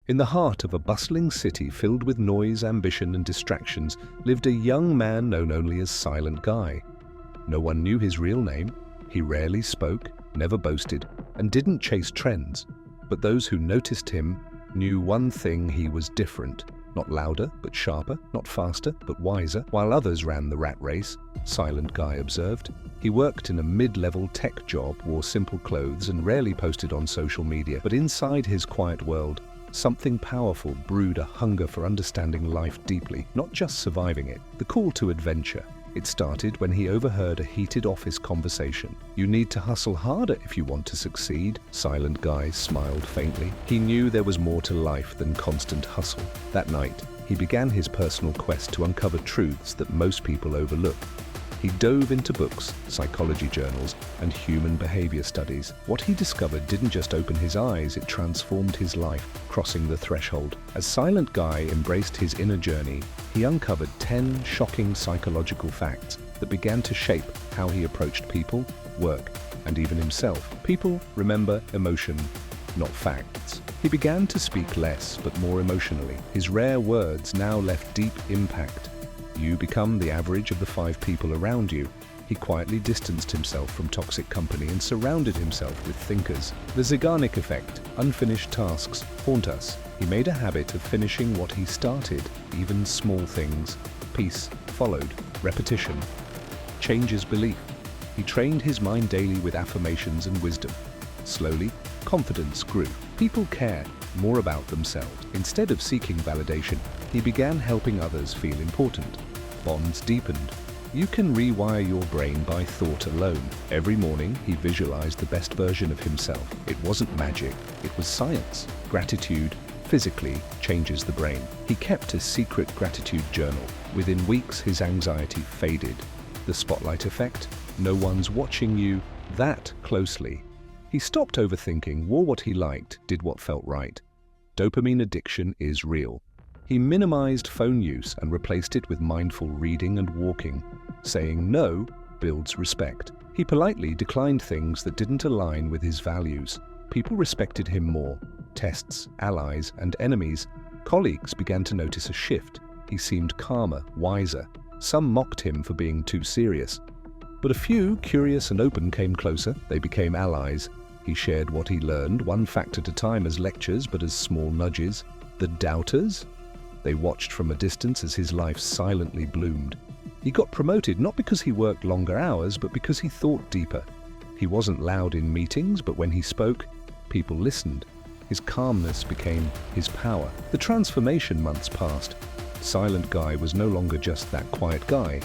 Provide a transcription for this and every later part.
In the heart of a bustling city filled with noise, ambition, and distractions lived a young man known only as Silent Guy. No one knew his real name. He rarely spoke, never boasted, and didn't chase trends. But those who noticed him knew one thing: he was different. Not louder, but sharper, not faster, but wiser. While others ran the rat race, Silent Guy observed. He worked in a mid-level tech job, wore simple clothes, and rarely posted on social media. But inside his quiet world, something powerful brewed, a hunger for understanding life deeply, not just surviving it. The call to adventure. It started when he overheard a heated office conversation. "You need to hustle harder if you want to succeed." Silent Guy smiled faintly. He knew there was more to life than constant hustle. That night, he began his personal quest to uncover truths that most people overlook. He dove into books, psychology journals, and human behavior studies. What he discovered didn't just open his eyes, it transformed his life, crossing the threshold. As Silent Guy embraced his inner journey, he uncovered 10 shocking psychological facts that began to shape how he approached people, work, and even himself. People remember emotion, not facts. He began to speak less, but more emotionally. His rare words now left deep impact. You become the average of the 5 people around you. He quietly distanced himself from toxic company and surrounded himself with thinkers. The Zeigarnik effect. Unfinished tasks haunt us. He made a habit of finishing what he started, even small things. Peace followed. Repetition changes belief. He trained his mind daily with affirmations and wisdom. Slowly, confidence grew. People cared more about themselves. Instead of seeking validation, he began helping others feel important. Bonds deepened. You can rewire your brain by thought alone. Every morning, he visualized the best version of himself. It wasn't magic, it was science. Gratitude physically changes the brain. He kept a secret gratitude journal. Within weeks, his anxiety faded. The spotlight effect. No one's watching you that closely. He stopped overthinking, wore what he liked, did what felt right. Dopamine addiction is real. He minimized phone use and replaced it with mindful reading and walking. Saying no builds respect. He politely declined things that didn't align with his values. People respected him more. Tests, allies, and enemies. Colleagues began to notice a shift. He seemed calmer, wiser. Some mocked him for being too serious. But a few, curious and open, came closer. They became allies. He shared what he learned, one fact at a time, as lectures, but as small nudges. The doubters? They watched from a distance as his life silently bloomed. He got promoted not because he worked longer hours, but because he thought deeper. He wasn't loud in meetings, but when he spoke, people listened. His calmness became his power. The transformation months passed. Silent Guy was no longer just that quiet guy.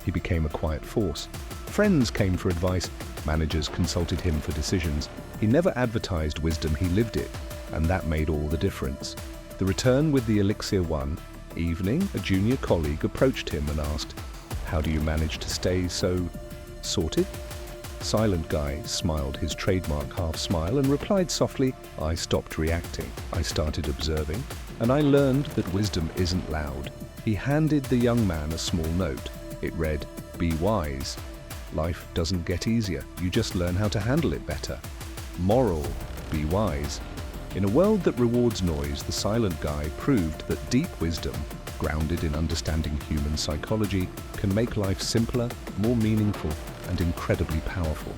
He became a quiet force. Friends came for advice. Managers consulted him for decisions. He never advertised wisdom, he lived it, and that made all the difference. The return with the elixir. One evening, a junior colleague approached him and asked, "How do you manage to stay so sorted?" Silent Guy smiled his trademark half smile and replied softly, "I stopped reacting. I started observing, and I learned that wisdom isn't loud." He handed the young man a small note. It read, "Be wise. Life doesn't get easier. You just learn how to handle it better. Moral, be wise." In a world that rewards noise, the Silent Guy proved that deep wisdom, grounded in understanding human psychology, can make life simpler, more meaningful, and incredibly powerful.